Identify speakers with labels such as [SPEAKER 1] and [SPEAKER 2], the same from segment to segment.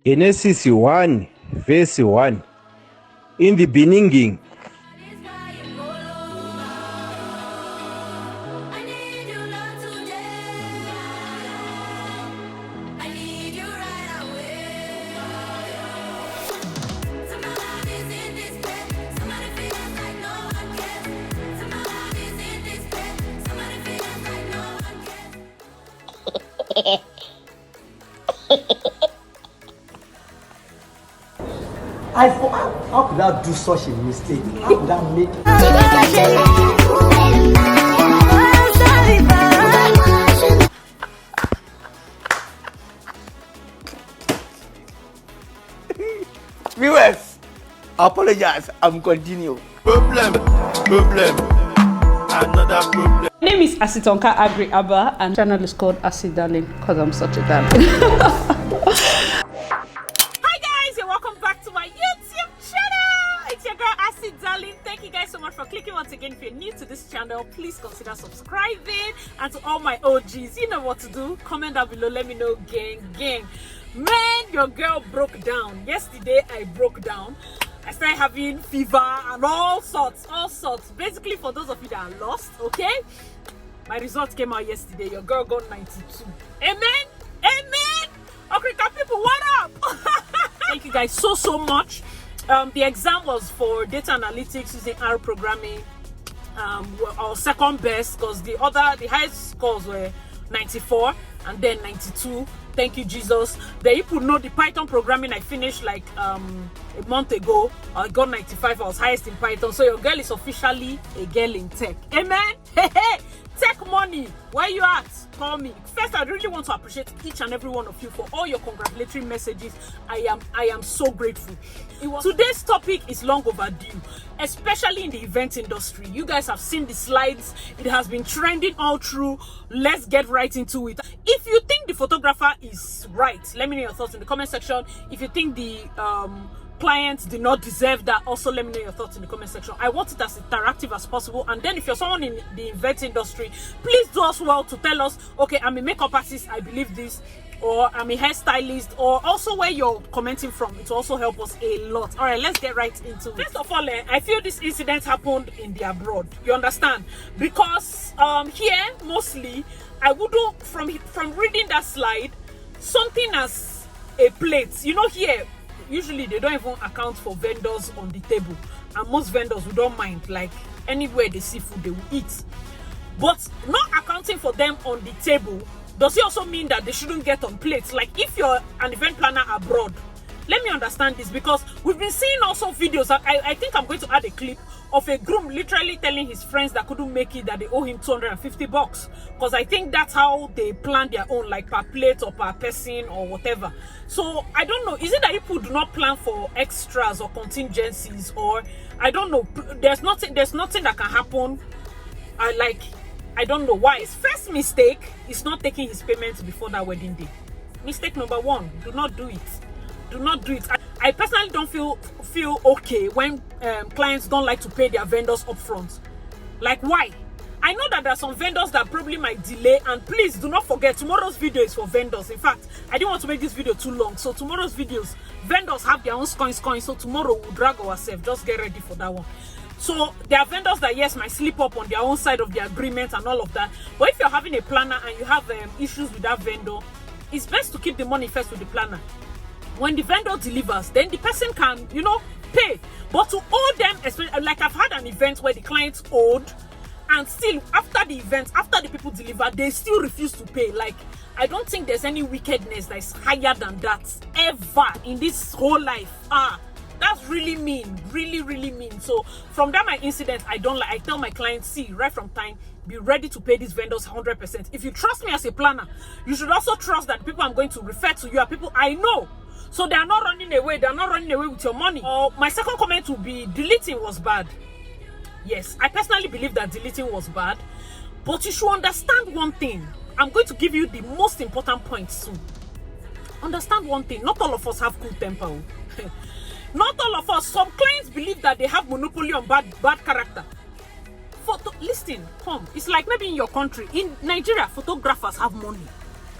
[SPEAKER 1] Genesis 1, verse 1. In the beginning,
[SPEAKER 2] How could I do such a mistake? How could I make Viewers, I apologize. I'm continue.
[SPEAKER 3] Problem, another problem.
[SPEAKER 4] My name is Asitonka Agri Abba and channel is called Acid Darling because I'm such a darling. Darling, thank you guys so much for clicking once again. If you're new to this channel, please consider subscribing, and to all my OGs, you know what to do. Comment down below, let me know. Gang, man, your girl broke down yesterday. I broke down. I started having fever and all sorts. Basically, for those of you that are lost, okay, my results came out yesterday. Your girl got 92. Amen. Okrika people, what up? Thank you guys so much. The exam was for data analytics using R programming. Our second best because the highest scores were 94 and then 92. Thank you, Jesus. The people know the Python programming I finished like a month ago. I got 95. I was highest in Python. So your girl is officially a girl in tech. Amen. Hey. Tech money, where you at? Call me. First, I really want to appreciate each and every one of you for all your congratulatory messages. I am so grateful. Today's topic is long overdue, especially in the event industry. You guys have seen the slides. It has been trending all through. Let's get right into it. If you think the photographer is right, let me know your thoughts in the comment section. If you think the clients did not deserve that, also let me know your thoughts in the comment section. I want it as interactive as possible. And then if you're someone in the event industry, please do us well to tell us, okay, I'm a makeup artist, I believe this, or I'm a hairstylist, or also where you're commenting from. It will also help us a lot. All right, let's get right into it. First of all, I feel this incident happened in the abroad. You understand? Because here mostly I wouldn't, from reading that slide, something as a plate, you know, here usually they don't even account for vendors on the table, and most vendors, we don't mind, like anywhere they see food they will eat. But not accounting for them on the table, does it also mean that they shouldn't get on plates? Like if you're an event planner abroad, let me understand this, because we've been seeing also videos. I think I'm going to add a clip of a groom literally telling his friends that couldn't make it that they owe him $250, because I think that's how they plan their own, like per plate or per person or whatever. So I don't know, is it that people do not plan for extras or contingencies, or I don't know, there's nothing that can happen. I don't know why. His first mistake is not taking his payments before that wedding day. Mistake number one, do not do it. I personally don't feel okay when clients don't like to pay their vendors upfront. Like, why? I know that there are some vendors that probably might delay, and please do not forget, tomorrow's video is for vendors. In fact, I didn't want to make this video too long, so tomorrow's videos, vendors have their own coins, so tomorrow we'll drag ourselves. Just get ready for that one. So there are vendors that, yes, might slip up on their own side of the agreement and all of that. But if you're having a planner and you have issues with that vendor, it's best to keep the money first with the planner. When the vendor delivers, then the person can, pay. But to owe them, especially, like I've had an event where the clients owed, and still after the event, after the people deliver, they still refuse to pay. Like, I don't think there's any wickedness that is higher than that ever in this whole life. That's really mean, really mean. So from that my incident, I don't like. I tell my clients, see, right from time, be ready to pay these vendors 100%. If you trust me as a planner, you should also trust that people I'm going to refer to you are people I know. So they are not running away. They are not running away with your money. My second comment would be deleting was bad. Yes, I personally believe that deleting was bad. But you should understand one thing. I'm going to give you the most important point soon. Understand one thing. Not all of us have cool temper. Not all of us. Some clients believe that they have monopoly on bad character. Listen, come. It's like maybe in your country. In Nigeria, photographers have money.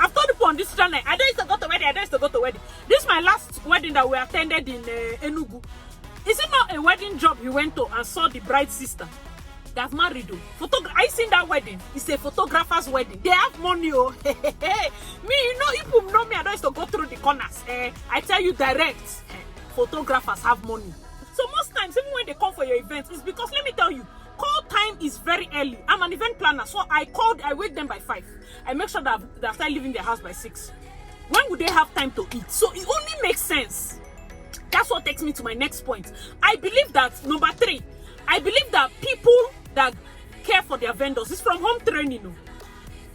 [SPEAKER 4] I've told people on this channel, I don't used to go to wedding, I don't used to go to wedding. This is my last wedding that we attended in Enugu. Is it not a wedding job you went to and saw the bride's sister? They have married. I seen that wedding. It's a photographer's wedding. They have money. Oh. Me, you know, if you know me, I don't used to go through the corners. I tell you direct, photographers have money. So most times, even when they come for your events, it's because, let me tell you, call time is very early. I'm an event planner, so I wake them by 5. I make sure that they start leaving their house by 6. When would they have time to eat? So it only makes sense. That's what takes me to my next point. I believe that, number 3, I believe that people that care for their vendors is from home training. No?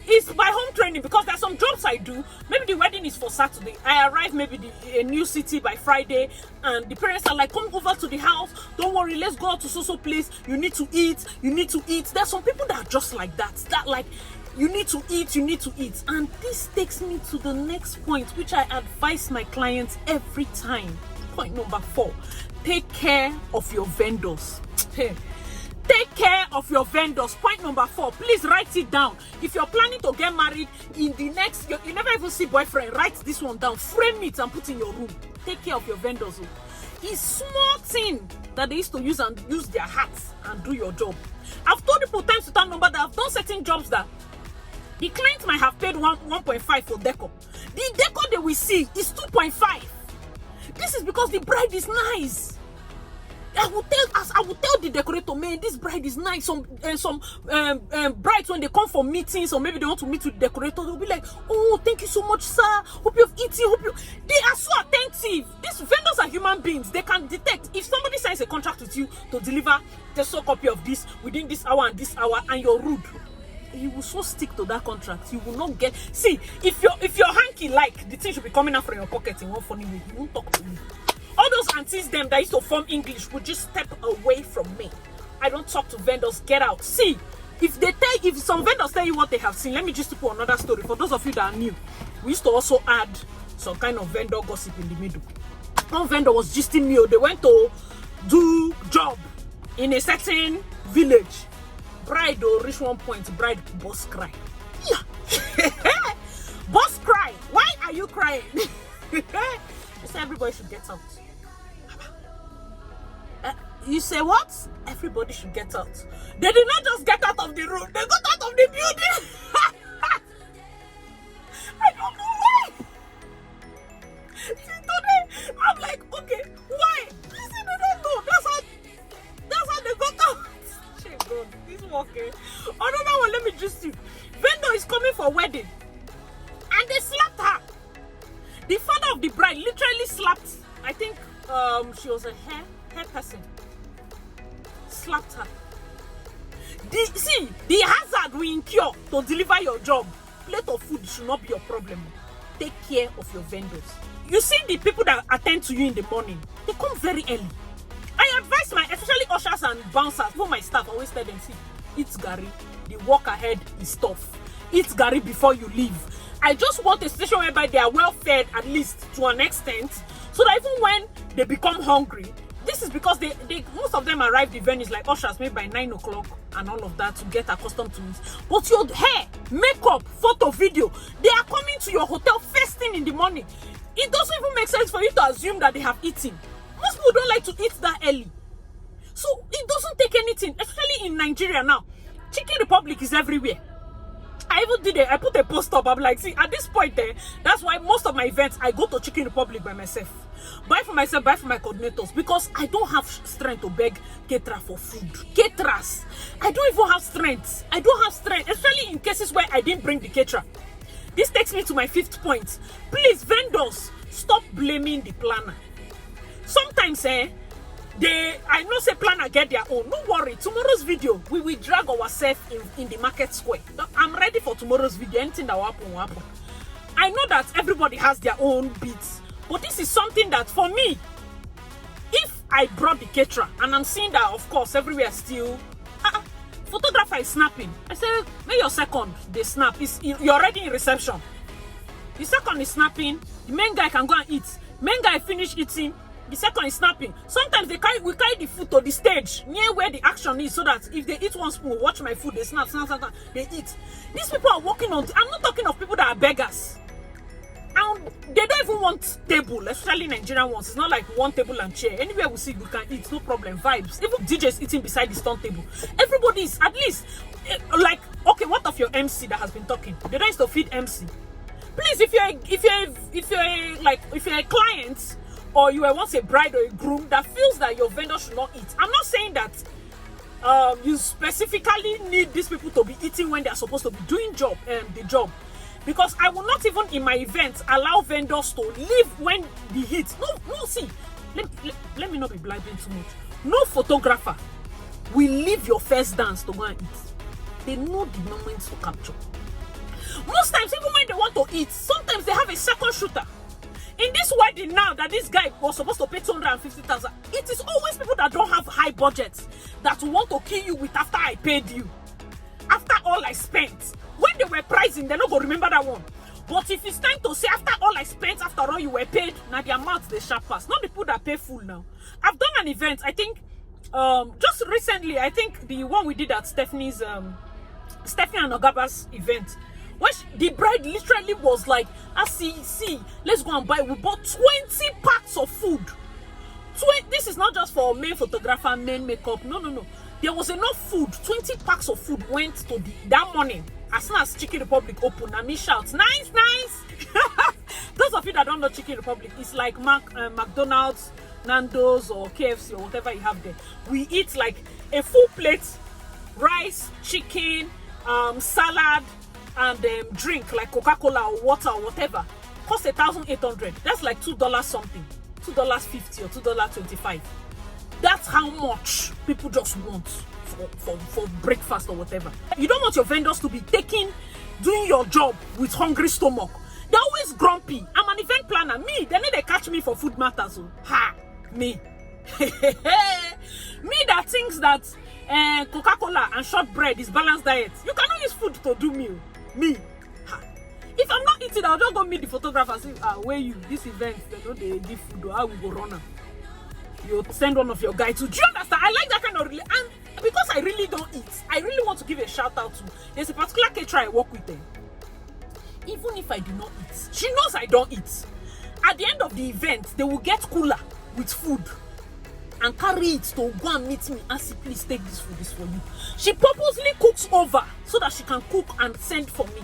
[SPEAKER 4] It's by home training, because there's some jobs I do. Maybe the wedding is for Saturday. I arrive maybe a new city by Friday, and the parents are like, come over to the house. Don't worry, let's go out to so place. You need to eat. You need to eat. There's some people that are just like that. That like, you need to eat. You need to eat. And this takes me to the next point, which I advise my clients every time. Point number 4, take care of your vendors. Take care of your vendors. Point number 4, please write it down. If you're planning to get married in the next, you never even see boyfriend, write this one down, frame it and put in your room. Take care of your vendors. It's small thing that they used to use their hearts and do your job. I've told people times to time number that I've done certain jobs that the client might have paid 1.5 for decor. The decor they will see is 2.5. This is because the bride is nice. I will tell the decorator, man, this bride is nice. Some brides, when they come for meetings or maybe they want to meet with the decorator, they'll be like, oh, thank you so much, sir. Hope you've eaten. They are so attentive. These vendors are human beings. They can detect if somebody signs a contract with you to deliver just a copy of this within this hour and you're rude. You will so stick to that contract. You will not get. See, if you're hanky, like the thing should be coming out from your pocket in one funny way, you won't talk to me. All those aunties them that used to form English would just step away from me. I don't talk to vendors. Get out. See, if some vendors tell you what they have seen, let me just put another story for those of you that are new. We used to also add some kind of vendor gossip in the middle. One vendor was gisting me. They went to do job in a certain village. Bride reach one point, bride boss cry. Yeah. Boss cry. Why are you crying? I said everybody should get out. You say what? Everybody should get out. They did not just get out of the room, they got out of the building. I don't know why. See, today, I'm like, okay, why? They said they don't know. That's how they got out. God, this working. Another one, let me just see. Vendor is coming for wedding, and they slapped her. The father of the bride literally slapped. I think she was a hair person. Slapped her. The hazard we incur to deliver your job. Plate of food should not be your problem. Take care of your vendors. You see the people that attend to you in the morning, they come very early. I advise especially ushers and bouncers, for my staff, I always tell them, see, eat Gary. The walk ahead is tough. Eat Gary before you leave. I just want a situation whereby they are well fed, at least to an extent, so that even when they become hungry, this is because they most of them arrive the venues like ushers maybe by 9 o'clock and all of that to get accustomed to it. But your hair, makeup, photo, video, they are coming to your hotel first thing in the morning. It doesn't even make sense for you to assume that they have eaten. Most people don't like to eat that early. So it doesn't take anything, especially in Nigeria now. Chicken Republic is everywhere. I put a post up. I'm like, see, at this point that's why most of my events, I go to Chicken Republic by myself. Buy for myself, buy for my coordinators, because I don't have strength to beg caterer for food. Caterers, I don't even have strength. I don't have strength, especially in cases where I didn't bring the caterer. This takes me to my 5th point. Please, vendors, stop blaming the planner. Sometimes, I know say planner get their own. No worry, tomorrow's video, we will drag ourselves in the market square. I'm ready for tomorrow's video. Anything that will happen, will happen. I know that everybody has their own beats, but this is something that for me, if I brought the caterer and I'm seeing that, of course, everywhere still, photographer is snapping. I said, may your second, they snap. You're already in reception. The second is snapping. The main guy can go and eat. Main guy finish eating. The second is snapping. Sometimes we carry the food to the stage near where the action is, so that if they eat one spoon, watch my food, they snap, they eat. These people are working on. I'm not talking of people that are beggars. And they don't even want table, especially Nigerian ones. It's not like one table and chair. Anywhere we see, we can eat, no problem. Vibes. Even DJs eating beside the stone table. Everybody is at least like, okay, what of your MC that has been talking? They don't used to feed MC. Please, if you're a client, or you were once a bride or a groom that feels that your vendor should not eat. I'm not saying that you specifically need these people to be eating when they're supposed to be doing the job. Because I will not even in my events allow vendors to leave when the heat. No, see, let me not be blabbing too much. No photographer will leave your first dance to go and eat. They know the moments to capture. Most times, even when they want to eat, sometimes they have a second shooter. In this wedding now that this guy was supposed to pay 250,000, it is always people that don't have high budgets that want to kill you with after I paid you. After all I spent. When they were pricing, they're not going to remember that one. But if it's time to say, after all I spent, after all you were paid, now the amount they sharp pass. Not the people that pay full now. I've done an event, I think, just recently, I think the one we did at Stephanie and Ogaba's event, when the bride literally was like, see, let's go and buy. We bought 20 packs of food. This is not just for main photographer, main makeup. No. There was enough food. 20 packs of food went to that morning. As soon as Chicken Republic opened, and me shouts, nice. Those of you that don't know Chicken Republic, it's like McDonald's, Nando's, or KFC, or whatever you have there. We eat like a full plate, rice, chicken, salad, and drink like Coca-Cola or water or whatever. Cost $1,800. That's like $2 something, $2.50 or $2.25. That's how much people just want for breakfast or whatever. You don't want your vendors to be doing your job with hungry stomach. They're always grumpy. I'm an event planner. Me, they need to catch me for food matters. Me. Me that thinks that Coca-Cola and shortbread is balanced diet. You cannot use food to do meal. Me. If I'm not eating, I'll just go meet the photographer and say, where you, this event, they give food, or how we go run. You send one of your guys to. Do you understand? I like that kind of and because I really don't eat, I really want to give a shout out to. There's a particular caterer I work with them. Even if I do not eat, she knows I don't eat. At the end of the event, they will get cooler with food and carry it to go and meet me and say, please take this food, this for you. She purposely cooks over so that she can cook and send for me.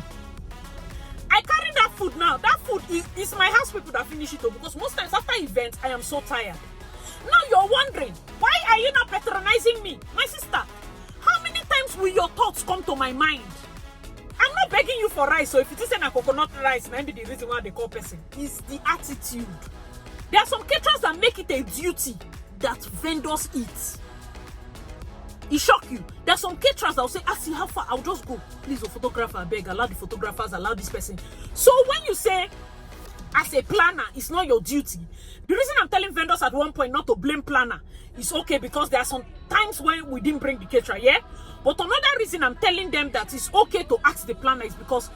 [SPEAKER 4] I carry that food now. That food is my house people that finish it because most times after events, I am so tired. Now you're wondering, why are you not patronizing me? My sister, how many times will your thoughts come to my mind? I'm not begging you for rice, so if it isn't a coconut rice, maybe the reason why they call person is the attitude. There are some caterers that make it a duty that vendors eat. It shock you. There are some caterers that will say, see how far, I'll just go. Please, the photographer, I beg, allow the photographers, allow this person. So when you say, as a planner, it's not your duty. The reason I'm telling vendors at one point not to blame planner is okay because there are some times when we didn't bring the caterer, yeah? But another reason I'm telling them that it's okay to ask the planner is because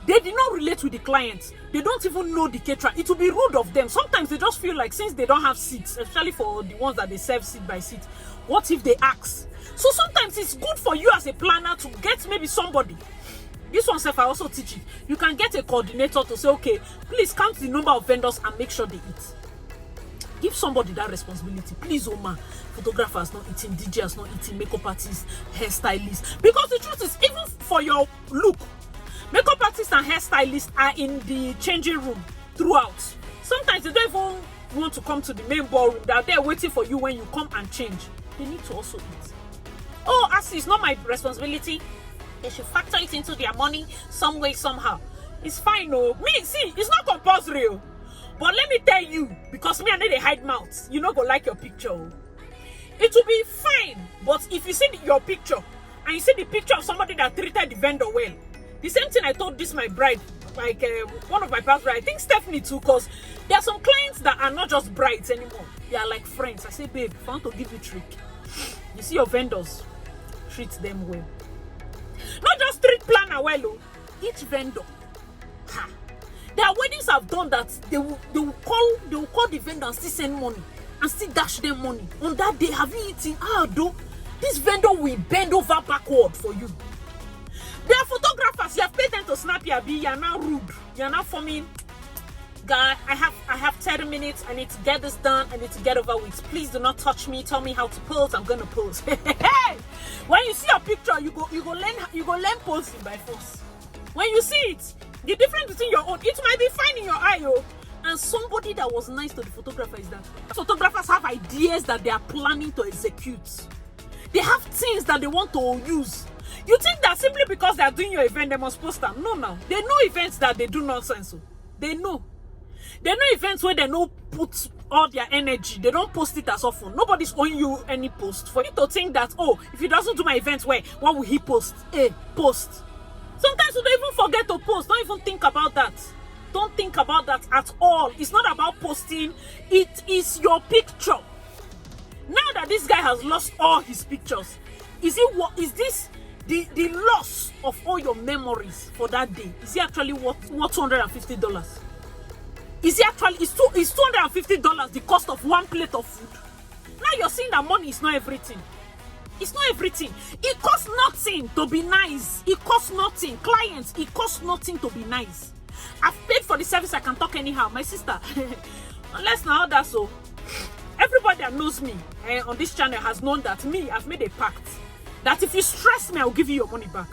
[SPEAKER 4] they did not relate with the clients. They don't even know the caterer. It will be rude of them. Sometimes they just feel like since they don't have seats, especially for the ones that they serve seat by seat, what if they ask? So sometimes it's good for you as a planner to get maybe somebody. This one self, I also teach it. You can get a coordinator to say, okay, please count the number of vendors and make sure they eat. Give somebody that responsibility. Please, Oma, photographers not eating, DJs not eating, makeup artists, hairstylists. Because the truth is, even for your look, makeup artists and hairstylists are in the changing room throughout. Sometimes they don't even want to come to the main ballroom. They're there waiting for you when you come and change. They need to also eat. Oh, as it's not my responsibility. They should factor it into their money some way, somehow. It's fine, oh. Me, see, it's not compulsory, oh. But let me tell you, because me and they hide mouths, you not go like your picture, oh. It will be fine, but if you see your picture, and you see the picture of somebody that treated the vendor well, the same thing I told this my bride, like one of my past brides, I think Stephanie too, because there are some clients that are not just brides anymore. They are like friends. I say, babe, if I want to give you a trick, you see your vendors, treat them well. Not just treat planner well, oh. Each vendor. There are weddings I've done that they will call the vendor and still send money and still dash them money. On that day, have you eaten? Though, this vendor will bend over backward for you. There are photographers, you have paid them to snap your B, you're now rude. You're now forming, guy, I have 30 minutes, I need to get this done, I need to get over with. Please do not touch me, tell me how to pose, I'm gonna pose. When you see a picture, you go learn posing by force. When you see it, the difference between your own, it might be fine in your eye, and somebody that was nice to the photographer is that photographers have ideas that they are planning to execute. They have things that they want to use. You think that simply because they are doing your event, they must post them? No. They know events that they do nonsense. They know. They know events where they don't put all their energy. They don't post it as often. Nobody's owing you any post. For you to think that, if he doesn't do my events, what will he post? Post. Sometimes you don't even forget to post. Don't even think about that. Don't think about that at all. It's not about posting. It is your picture. Now that this guy has lost all his pictures, is this the loss of all your memories for that day? Is it actually worth $250? Is $250 the cost of one plate of food? Now you're saying that money is not everything. It's not everything. It costs nothing to be nice. It costs nothing. Clients, it costs nothing to be nice. I've paid for the service, I can talk anyhow. My sister, unless now that's so. Everybody that knows me on this channel has known that I've made a pact that if you stress me, I'll give you your money back.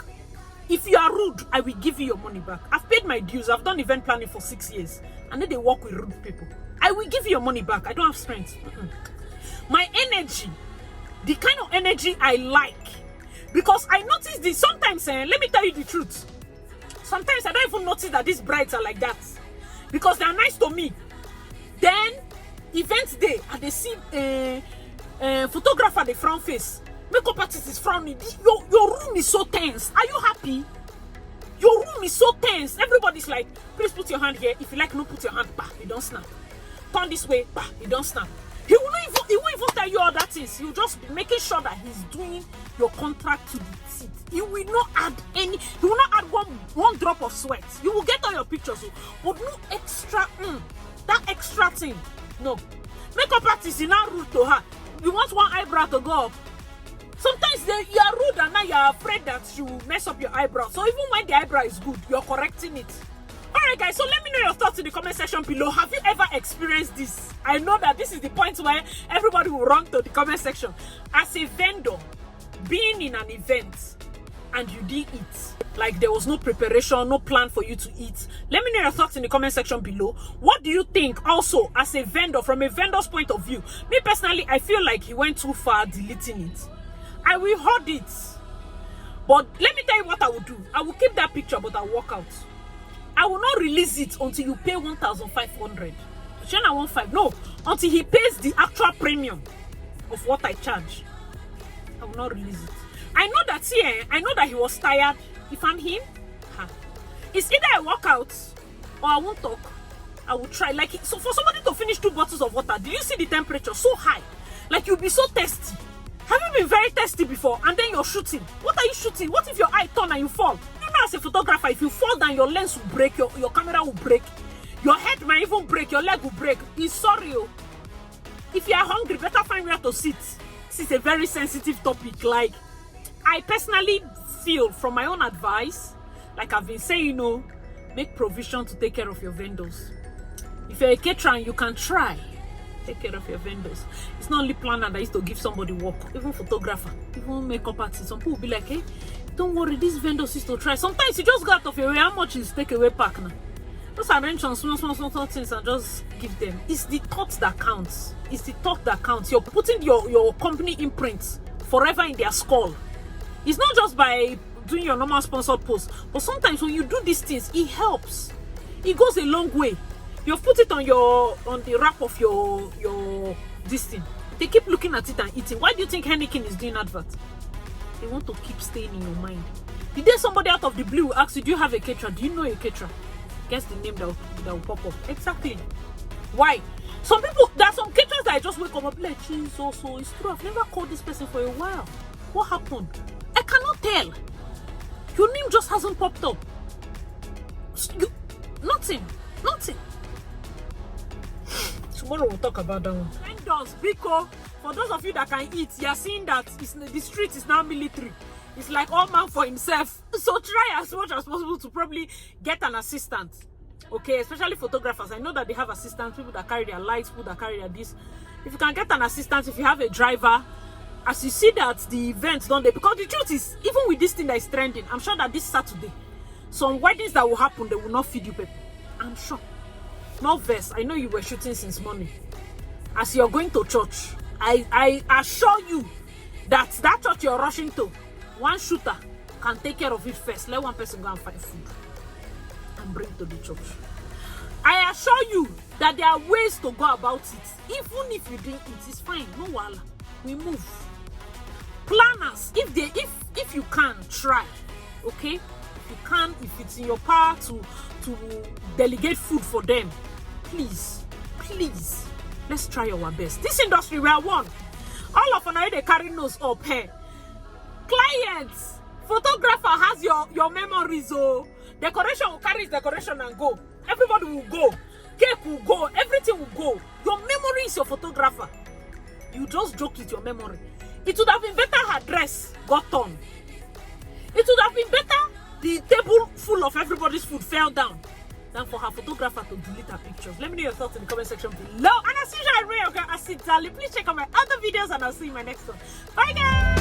[SPEAKER 4] If you are rude, I will give you your money back. I've paid my dues. I've done event planning for 6 years. And then they work with rude people. I will give you your money back. I don't have strength. My energy, the kind of energy I like. Because I notice this. Sometimes, let me tell you the truth. Sometimes I don't even notice that these brides are like that. Because they are nice to me. Then, event day, and they see photographer, the front face. Makeup artist is frowning. Your room is so tense. Are you happy? Your room is so tense. Everybody's like, please put your hand here. If you like, no, put your hand. Bah, you don't snap. Turn this way. Bah, you don't snap. He won't even tell you all that things. He'll just be making sure that he's doing your contract to the teeth. He will not add one drop of sweat. You will get all your pictures, but no extra, that extra thing. No. Makeup artist is not rude to her. You want one eyebrow to go up. Sometimes you are rude and now you are afraid that you mess up your eyebrow. So even when the eyebrow is good, you're correcting it. Alright guys, so let me know your thoughts in the comment section below. Have you ever experienced this? I know that this is the point where everybody will run to the comment section. As a vendor, being in an event and you didn't eat, like there was no preparation, no plan for you to eat. Let me know your thoughts in the comment section below. What do you think also as a vendor, from a vendor's point of view? Me personally, I feel like he went too far deleting it. I will hold it. But let me tell you what I will do. I will keep that picture, but I'll walk out. I will not release it until you pay 1,500. Channel 1.5. No, until he pays the actual premium of what I charge. I will not release it. I know that I know that he was tired. If I'm him, it's either I walk out or I won't talk. I will try. So for somebody to finish 2 bottles of water, do you see the temperature so high? Like you'll be so thirsty. Have you been very thirsty before and then you're shooting? What are you shooting? What if your eye turn and you fall? You know, as a photographer, if you fall down, your lens will break, your camera will break, your head might even break, your leg will break. It's sorry. If you are hungry, better find where to sit. This is a very sensitive topic. Like, I personally feel, from my own advice, like I've been saying, make provision to take care of your vendors. If you're a caterer, you can try. Take care of your vendors. It's not only planner that used to give somebody work, even photographer, even makeup artist. Some people will be like, hey, don't worry, these vendors used to try. Sometimes you just go out of your way. How much is take away pack now? Just arrange some small things and just give them. It's the thought that counts. It's the thought that counts. You're putting your company imprint forever in their skull. It's not just by doing your normal sponsored post, but sometimes when you do these things, it helps. It goes a long way. You've put it on the wrap of your this thing. They keep looking at it and eating. Why do you think Heineken is doing advert? They want to keep staying in your mind. The day somebody out of the blue asks you, do you have a caterer? Do you know a caterer? Guess the name that will pop up. Exactly. Why? Some people, there are some caterers that I just wake up like, geez, so it's true. I've never called this person for a while. What happened? I cannot tell. Your name just hasn't popped up. Nothing. Tomorrow we'll talk about that one. Vendors, Biko, for those of you that can eat, you are seeing that the street is now military. It's like all man for himself. So try as much as possible to probably get an assistant. Okay, especially photographers. I know that they have assistants, people that carry their lights, people that carry their this. If you can get an assistant, if you have a driver, as you see that the events don't they, because the truth is, even with this thing that is trending, I'm sure that this Saturday, some weddings that will happen, they will not feed you people. I'm sure. No verse. I know you were shooting since morning. As you're going to church, I assure you that church you're rushing to, one shooter can take care of it first. Let one person go and find food and bring to the church. I assure you that there are ways to go about it. Even if you didn't eat, it's fine. No wala. We move. Planners, if you can, try. Okay? If you can, if it's in your power to delegate food for them, please, let's try our best. This industry, we are one. All of us they carry nose up here. Clients, photographer has your memories. Oh, decoration will carry decoration and go. Everybody will go. Cake will go. Everything will go. Your memory is your photographer. You just joked with your memory. It would have been better her dress got torn. It would have been better the table full of everybody's food fell down than for her photographer to delete her pictures. Let me know your thoughts in the comment section below. And as usual, I really okay, please check out my other videos and I'll see you in my next one. Bye guys!